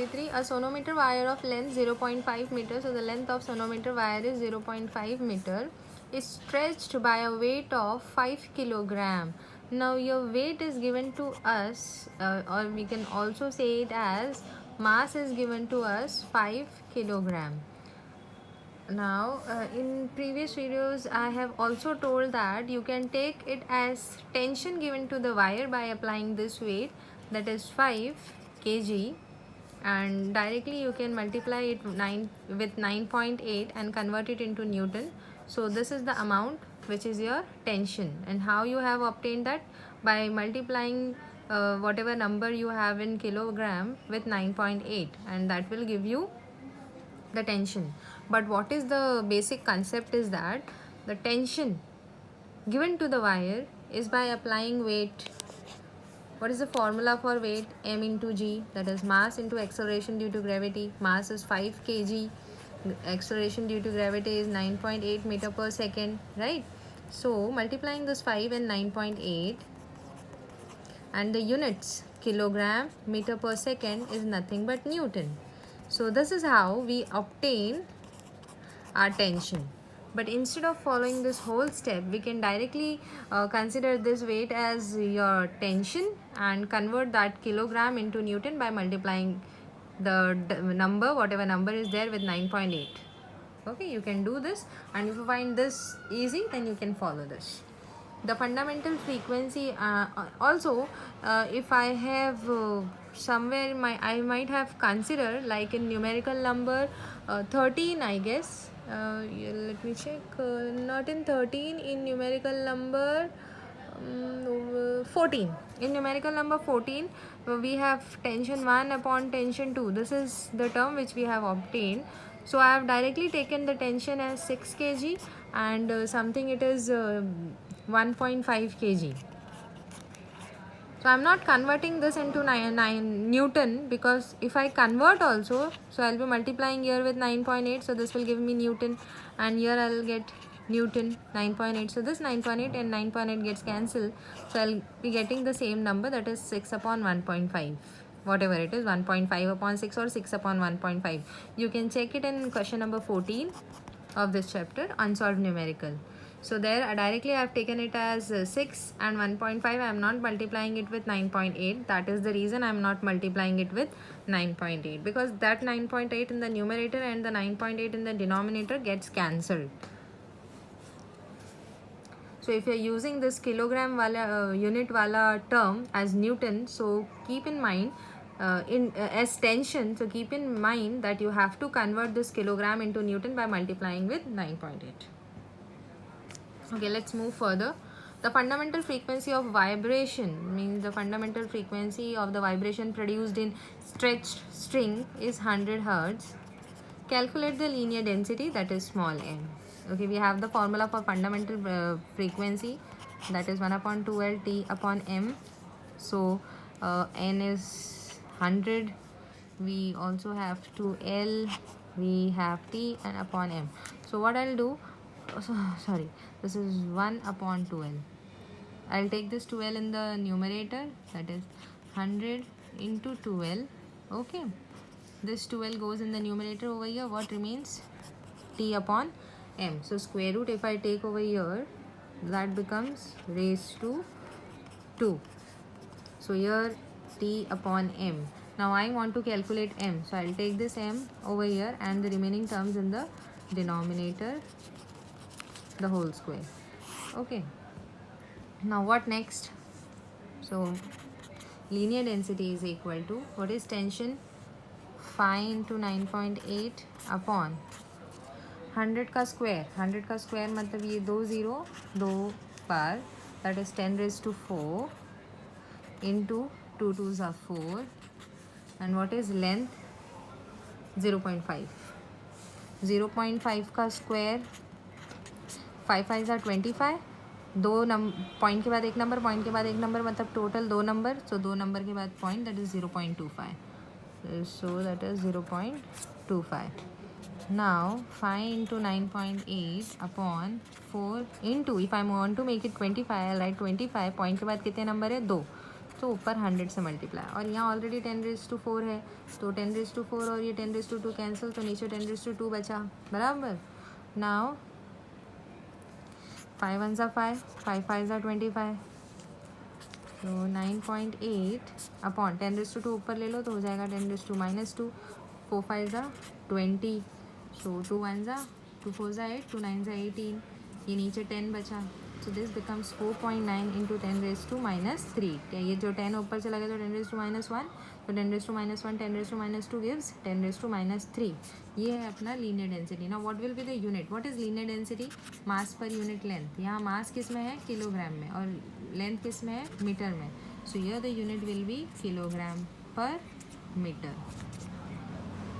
3. A sonometer wire of length 0.5 meter, so the length of sonometer wire is 0.5 meter, is stretched by a weight of 5 kilogram. Now your weight is given to us, or we can also say it as mass is given to us 5 kilogram. Now in previous videos I have also told that you can take it as tension given to the wire by applying this weight, that is 5 kg, and directly you can multiply it with 9.8 and convert it into Newton. So this is the amount which is your tension. And how you have obtained that? By multiplying whatever number you have in kilogram with 9.8, and that will give you the tension. But what is the basic concept is that the tension given to the wire is by applying weight. What is the formula for weight? M into G, that is mass into acceleration due to gravity. Mass is 5 kg, acceleration due to gravity is 9.8 meter per second, right? So multiplying this 5 and 9.8, and the units kilogram meter per second is nothing but Newton. So this is how we obtain our tension. But instead of following this whole step, we can directly consider this weight as your tension and convert that kilogram into Newton by multiplying the number, whatever number is there, with 9.8. Okay, you can do this, and if you find this easy, then you can follow this. The fundamental frequency also, if I have somewhere I might have considered, like in numerical number 13, I guess. Let me check. Not in 13, in numerical number 14. In numerical number 14, we have tension 1 upon tension 2. This is the term which we have obtained. So I have directly taken the tension as 6 kg, and something it is 1.5 kg. So I am not converting this into 9 Newton, because if I convert also, so I will be multiplying here with 9.8, so this will give me Newton, and here I will get Newton 9.8. So this 9.8 and 9.8 gets cancelled, so I will be getting the same number, that is 6 upon 1.5. Whatever it is, 1.5 upon 6 or 6 upon 1.5. You can check it in question number 14 of this chapter, unsolved numerical. So there directly I have taken it as 6 and 1.5. I am not multiplying it with 9.8. That is the reason I am not multiplying it with 9.8, because that 9.8 in the numerator and the 9.8 in the denominator gets cancelled. So if you are using this kilogram wala unit wala term as Newton, so keep in mind as tension, so keep in mind that you have to convert this kilogram into Newton by multiplying with 9.8. Okay, let's move further. The fundamental frequency of vibration, means the fundamental frequency of the vibration produced in stretched string, is 100 Hertz. Calculate the linear density, that is small m. Okay, we have the formula for fundamental frequency, that is 1 upon 2L T upon m. So n is 100. We also have 2L, we have T, and upon m. So what I'll do, sorry, this is 1 upon 2L. I'll take this 2L in the numerator, that is 100 into 2L. Okay, this 2L goes in the numerator over here. What remains? T upon m. So square root, if I take over here, that becomes raised to 2. So here T upon m. Now I want to calculate m, so I'll take this m over here and the remaining terms in the denominator, the whole square. Okay, now what next? So linear density is equal to, what is tension? 5 into 9.8 upon 100 का square. 100 का square मतलब ये 2 0 2 बार, that is 10 raised to 4 into 2 2s are 4, and what is length? 0.5. 0.5 का square, 5 5s are 25. दो point के बाद एक number, point के बाद एक नंबर, मतलब टोटल 2 नंबर. सो 2 नंबर के बाद point, that is 0.25. So that is 0.25. Now 5 into 9.8 upon 4 into, if I want to make it 25, I'll write 25. Point के बाद कितने नंबर है? 2. तो ऊपर 100 से मल्टीप्लाई, और यहाँ ऑलरेडी 10⁴ है, तो 10⁴ और ये 10⁴ कैंसिल, तो नीचे 10⁴ बचा, बराबर। नाउ 5 1 ज़ा 5, 5 5 ज़ा 25, तो 9.8 अपॉन 10⁻² ऊपर ले लो तो हो जाएगा 10⁻², 4 5 ज़ा 20, सो 2 1 ज़ा 2 4 ज़ा 8, 2 9 ज़ा 18, ये नीचे 10 बचा, सो दिस बिकम्स 4.9 इंटू 10⁻³ क्या ये जो 10 ऊपर चला गया तो 10⁻⁻1, तो 10⁻⁻1 10⁻² गिव्स 10⁻³ ये है अपना लीनियर डेंसिटी। ना what will be the unit, what is linear density, mass per unit length. यहाँ मास किस में है, किलोग्राम में, और लेंथ किस में है, मीटर में, so here the unit will be kilogram पर मीटर।